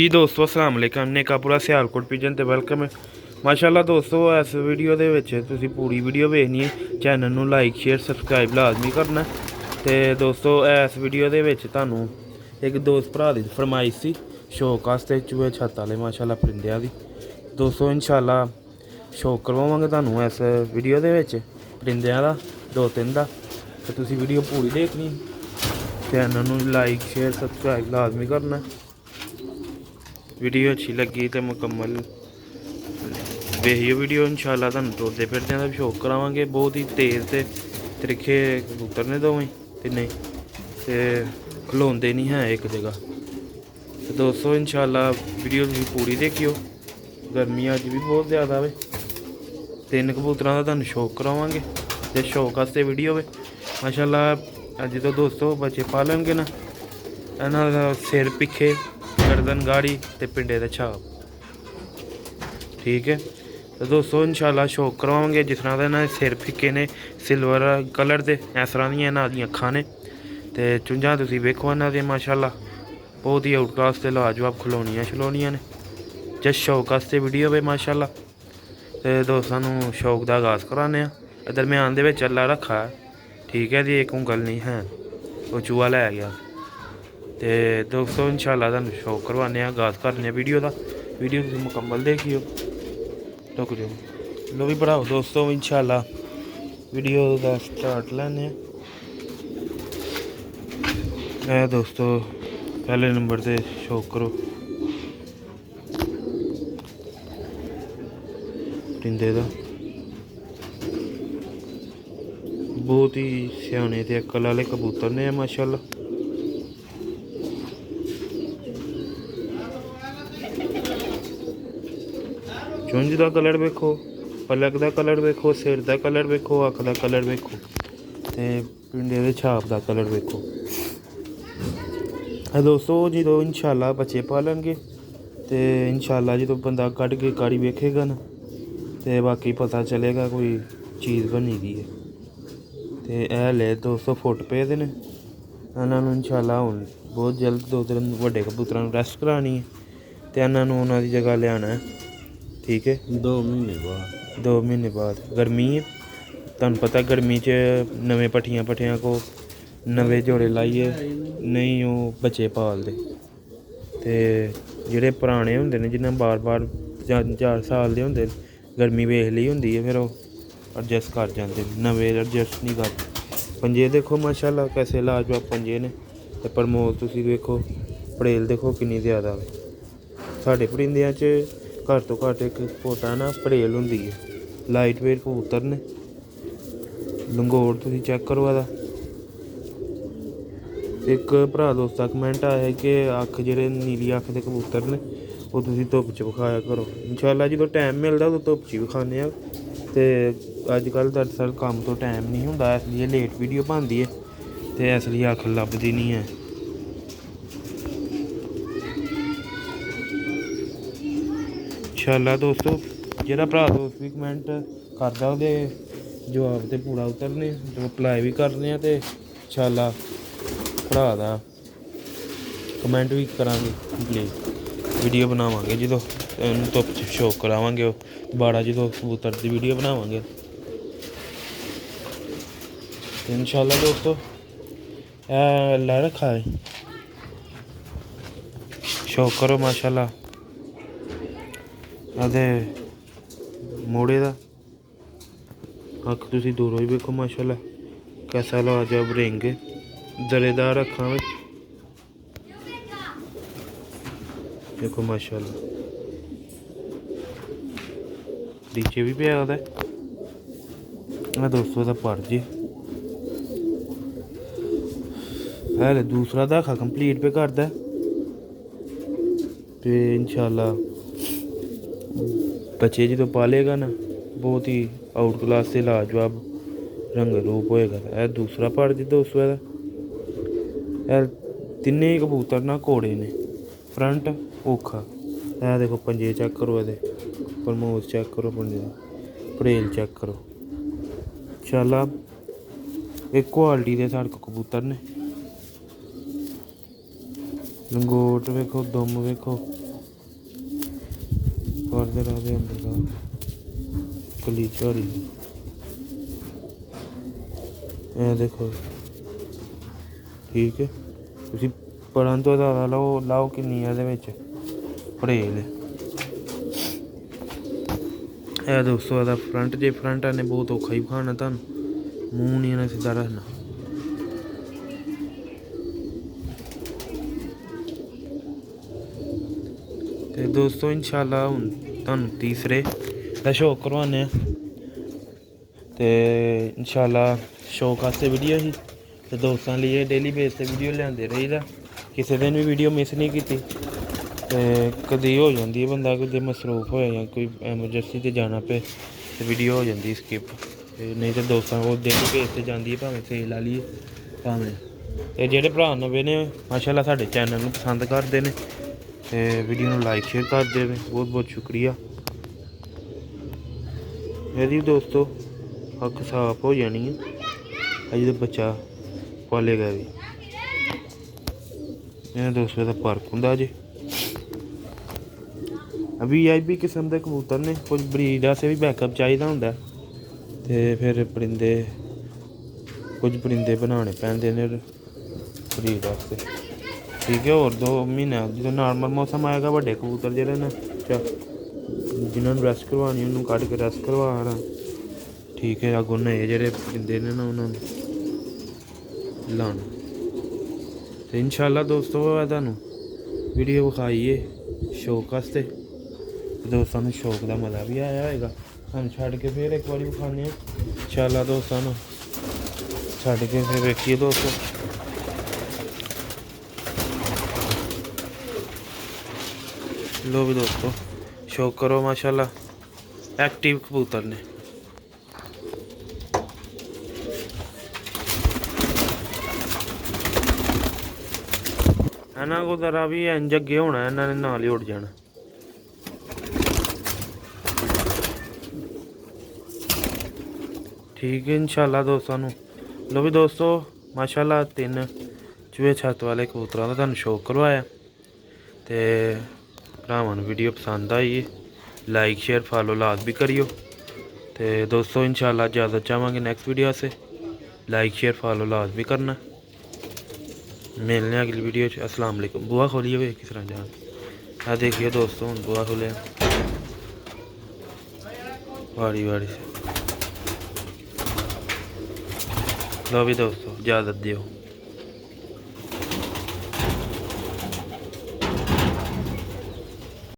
ਜੀ ਦੋਸਤੋ अस्सलाम वालेकुम ने पूरा सियालकोट पिजन ਤੇ ਵੈਲਕਮ ਹੈ ਮਾਸ਼ਾਅੱਲਾ ਦੋਸਤੋ। ਇਸ ਵੀਡੀਓ ਦੇ ਵਿੱਚ ਤੁਸੀਂ ਪੂਰੀ ਵੀਡੀਓ ਵੇਖਣੀ ਹੈ। ਚੈਨਲ ਨੂੰ ਲਾਈਕ ਸ਼ੇਅਰ ਸਬਸਕ੍ਰਾਈਬ ਲਾਜ਼ਮੀ ਕਰਨਾ। ਤੇ ਦੋਸਤੋ ਇਸ ਵੀਡੀਓ ਦੇ ਵਿੱਚ ਤੁਹਾਨੂੰ ਇੱਕ ਦੋਸਤ ਭਰਾ ਦੀ ਫਰਮਾਇਸ਼ ਸੀ ਸ਼ੌਕ ਵਾਸਤੇ ਚੂਹੇ ਛੱਤ ਵਾਲੇ ਮਾਸ਼ਾਅੱਲਾ ਪਰਿੰਦਿਆਂ ਦੀ। ਦੋਸਤੋ ਇਨਸ਼ਾਅੱਲਾ ਸ਼ੌਕ ਕਰਵਾਵਾਂਗੇ ਤੁਹਾਨੂੰ ਇਸ ਵੀਡੀਓ ਦੇ ਵਿੱਚ ਪਰਿੰਦਿਆਂ ਦਾ 2-3 ਦਾ। ਤੇ ਤੁਸੀਂ ਵੀਡੀਓ ਪੂਰੀ ਦੇਖਣੀ। ਚੈਨਲ ਨੂੰ ਲਾਈਕ ਸ਼ੇਅਰ ਸਬਸਕ੍ਰਾਈਬ ਲਾਜ਼ਮੀ ਕਰਨਾ। ਵੀਡੀਓ ਅੱਛੀ ਲੱਗੀ तो मुकम्मल ਵੇਖਿਓ ਵੀਡੀਓ। इंशाअल्लाह ਤੁਹਾਨੂੰ ਤੁਰਦੇ ਫਿਰਦਿਆਂ ਦਾ ਵੀ ਸ਼ੌਕ ਕਰਾਵਾਂਗੇ। ਬਹੁਤ ਹੀ ਤੇਜ਼ ਤੇ ਤਰੀਖੇ ਕਬੂਤਰ ਨੇ ਦੋਵੇਂ ਤਿੰਨੇ ਤੇ ਖਲੋਂਦੇ ਨਹੀਂ ਹੈ ਇੱਕ ਜਗ੍ਹਾ। ਤੇ ਦੋਸਤੋ इंशाअल्लाह ਵੀਡੀਓ ਤੁਸੀਂ ਪੂਰੀ ਦੇਖਿਓ। ਗਰਮੀ ਅੱਜ ਵੀ ਬਹੁਤ ਜ਼ਿਆਦਾ ਵੇ। 3 ਕਬੂਤਰਾਂ ਦਾ ਤੁਹਾਨੂੰ ਸ਼ੌਕ ਕਰਾਵਾਂਗੇ ਤੇ ਸ਼ੌਕ ਵਾਸਤੇ ਵੀਡੀਓ ਵੇ माशाअल्लाह। ਅੱਜ ਤੋਂ ਦੋਸਤੋ ਬੱਚੇ ਪਾਲਣਗੇ ਨਾ ਇਹਨਾਂ ਦਾ ਸਿਰ ਪਿੱਛੇ गर्दन गाड़ी ते पिंडे दे छाप ठीक है। तो दोस्तों इंशाअल्लाह शौक करवाएंगे जिस तरह के इन्होंने सिर फिक्के ने सिल्वर कलर के इस तरह दी इन्हों दी अखां ने ते चुंझां तुसीं वेखो इन्हों दी माशाअल्लाह बहुत ही आउट क्लास ते लाजवाब खलोनियां ने जस्ट शौक वास्ते वीडियो पे माशाअल्लाह। तो दोस्तों शौक का आगाज़ कराने दरम्यान दे विच अल्लाह रखा है ठीक है जी। एक ऊँगल नहीं है वो चूहा लै गया। तो दोस्तों इंशाअल्लाह तुहानूं शौक करवाने आगाज़ करने वीडियो का। वीडियो तुसीं मुकम्मल देखियो। रुक जाओ लो भी भराओ दोस्तों इंशाअल्लाह वीडियो का स्टार्ट लैने। दोस्तों पहले नंबर से शौक करो परिंदे का। बहुत ही सियाने ते अकल वाले कबूतर ने माशाअल्लाह। चुंझ का कलर वेखो पलक का कलर वेखो सिर का कलर वेखो अख का कलर वेखो ते पिंडे के छाप का कलर वेखो। दोस्तों जो इंशाअल्लाह बच्चे पालनगे तो इंशाअल्लाह जो बंदा कट के गाड़ी वेखेगा ना तो बाकी पता चलेगा कोई चीज़ बनी दी है। तो यह ले 200 फुट पे ने इन्होंने इंशाअल्लाह हूँ बहुत जल्द 2-3 वड्डे कबूतरों रेस्ट करानी है तो इन्होंने उन्होंने जगह लिया है ठीक है। 2 महीने बाद गर्मी है तुहानूं पता गर्मी च नवे पट्ठियां को नवे जोड़े लाइए नहीं वो बच्चे पालते। तो जेह्ड़े पुराने होंदे ने जिन्हें बार बार 4 साल दे होंदे गर्मी वेख ली होंदी है फिर वो एडजस्ट कर जाते नवे एडजस्ट नहीं करते। पंजे देखो माशाअल्लाह कैसे लाजवाब पंजे ने ते प्रमोद तुसीं देखो पड़ेल देखो कितनी ज़्यादा साढ़े परिंदियां च घट तो घट एक पोटा ना पड़ेल होंदी है। लाइट वेट कबूतर ने लंगोट तुसीं चेक करो दा। एक भरा दोस्त का कमेंट आया कि अख जेह्ड़े नीली अख दे कबूतर ने वो तुसीं धुप्प च विखाया करो। इंशाअल्लाह जो टाइम मिलता उदों धुप्प च विखाने ते अजकल दरअसल काम तो टाइम नहीं होंदा इसलिए लेट वीडियो बनती है तो इसलिए अख लभदी नहीं है। इंशाअल्लाह दोस्तों जेह्ड़ा भरा दोस्त भी कमेंट करदा ओह्दे जवाब ते पूरा उतरने रिप्लाई भी करने ते इंशाअल्लाह भरा दा कमेंट भी करांगे कंप्लीट वीडियो बनावांगे जो धुप्प च शौक करावांगे दोबारा जो कबूतर की वीडियो बनावांगे। इंशाअल्लाह दोस्तों अल्लाह रखा है शौक करो माशाअल्लाह। अदे मोड़े का अख तुसीं दूरों ही वेखो माशाअल्लाह कैसा लाजवाब रिंग दरेदार अखां में देखो माशाअल्लाह। नीचे भी पे आता है दोस्तों का पर जी है दूसरा दाखा कंप्लीट पे करता तो इंशाअल्लाह बच्चे जो पालेगा ना बहुत ही आउट क्लास से लाजवाब रंग रूप होएगा। यह दूसरा पड़ जी दोस्तों का तिन्ने ही कबूतर ना घोड़े ने फ्रंट औखा। यह देखो पंजे चेक करो ये प्रमोद चेक करो पंजे पड़ेल चेक करो। इंशाअल्लाह एक क्वालिटी के साढ़े को कबूतर ने लंगोट वेखो दुम वेखो ਕਰਦੇ ਰਹਦੇ ਅੰਦਰ ਦਾ ਕਲੀ ਝਾੜੀ ਇਹ ਦੇਖੋ ਠੀਕ ਹੈ। ਤੁਸੀਂ ਪੜ੍ਹਨ ਤੋਂ ਜ਼ਿਆਦਾ ਲਾਓ ਕਿੰਨੀ ਇਹਦੇ ਵਿੱਚ ਪੜ੍ਹੇਲ ਇਹ ਦੋਸਤੋ ਇਹਦਾ ਫਰੰਟ ਜੇ ਫਰੰਟ ਇਹਨੇ ਬਹੁਤ ਔਖਾ ਹੀ ਵਿਖਾਉਣਾ ਤੁਹਾਨੂੰ, ਮੂੰਹ ਨਹੀਂ ਇਹਨੇ ਸਿੱਧਾ ਰੱਖਣਾ। ਤੇ ਦੋਸਤੋ ਇਨਸ਼ਾਅੱਲਾ ਹੁਣ ਤੁਹਾਨੂੰ ਤੀਸਰੇ ਦਾ ਸ਼ੌਕ ਕਰਵਾਉਂਦੇ ਆ ਤੇ ਇਨਸ਼ਾਅੱਲਾ ਸ਼ੌਕ ਵਾਸਤੇ ਵੀਡੀਓ ਹੀ ਤੇ ਦੋਸਤਾਂ ਲਈ ਡੇਲੀ ਬੇਸ ਤੇ ਵੀਡੀਓ ਲਿਆਉਂਦੇ ਰਹੀਦਾ, ਕਿਸੇ ਦਿਨ ਵੀ ਵੀਡੀਓ ਮਿਸ ਨਹੀਂ ਕੀਤੀ। ਤੇ ਕਦੇ ਹੋ ਜਾਂਦੀ ਹੈ ਬੰਦਾ ਕੋਈ ਜੇ ਮਸਰੂਫ ਹੋਇਆ ਜਾਂ ਕੋਈ ਐਮਰਜੈਂਸੀ 'ਤੇ ਜਾਣਾ ਪਏ ਤੇ ਵੀਡੀਓ ਹੋ ਜਾਂਦੀ ਸਕਿਪ, ਤੇ ਨਹੀਂ ਤਾਂ ਦੋਸਤਾਂ ਕੋਲ ਡੇਲੀ ਬੇਸ 'ਤੇ ਜਾਂਦੀ ਹੈ, ਭਾਵੇਂ ਸੇਲ ਵਾਲੀ ਹੈ ਭਾਵੇਂ। ਤੇ ਜਿਹੜੇ ਭਰਾ ਨਵੇਂ ਨੇ ਮਾਸ਼ਾਅੱਲਾ ਸਾਡੇ ਚੈਨਲ ਨੂੰ ਪਸੰਦ ਕਰਦੇ ਨੇ ਤੇ ਵੀਡੀਓ ਨੂੰ ਲਾਈਕ ਸ਼ੇਅਰ ਕਰਦੇ ਨੇ, ਬਹੁਤ ਬਹੁਤ ਸ਼ੁਕਰੀਆ। ਇਹਦੀ ਦੋਸਤੋ ਅੱਖ ਸਾਫ਼ ਹੋ ਜਾਣੀ ਹੈ ਅਜੇ ਤਾਂ ਬੱਚਾ ਪਾਲੇਗਾ ਵੀ। ਇਹ ਦੋਸਤੋ ਦਾ ਫਰਕ ਹੁੰਦਾ ਜੀ। VIP किस्म के कबूतर ने, कुछ ब्रीड वास्ते भी बैकअप चाहिए होंगे तो फिर कुछ परिंदे बनाने पैंदे ने ब्रीड वास्ते, ठीक है। और 2 महीने जो नॉर्मल मौसम आएगा बड़े कबूतर जोड़े ने जिन्होंने रेस्ट करवानी उन्होंने कट के रेस्ट करवाना, ठीक है। अगों नए जोड़े परिंदे ने ना उन्होंने लाना। तो इंशाअल्लाह दोस्तों तुहानू वीडियो विखाई है शौक वास्ते, दोस्तों को शौक का मज़ा भी आया होगा। हम छड़ के फिर एक बार विखाने इंशाअल्लाह दोस्तों छड़ के फिर देखिए दोस्तों। लो भी दोस्तों शौक करो माशाअल्लाह एक्टिव कबूतर ने। इन्हों को जरा भी इंज अगे होना, इन्होंने नाल ही उड़ जाना। ठीक है इंशाअल्लाह दोस्तों। लो भी दोस्तों माशाअल्लाह 3 चूहे छत वाले कबूतरों का तुहानू शौक करवाया तो भरावां नू वीडियो पसंद आई है लाइक शेयर फॉलो लाद भी करियो। तो दोस्तों इंशाअल्लाह इजाज़त चाहांगे नैक्सट वीडियो से, लाइक शेयर फॉलो लाद भी करना। मिलने अगली वीडियो। अस्सलाम वालेकुम। बुआ खोलिए हुए किस तरह जान आ देखिए दोस्तों बुआ खोलिया वाड़ी वाड़ी से। लो भी दोस्तों इजाज़त दियो।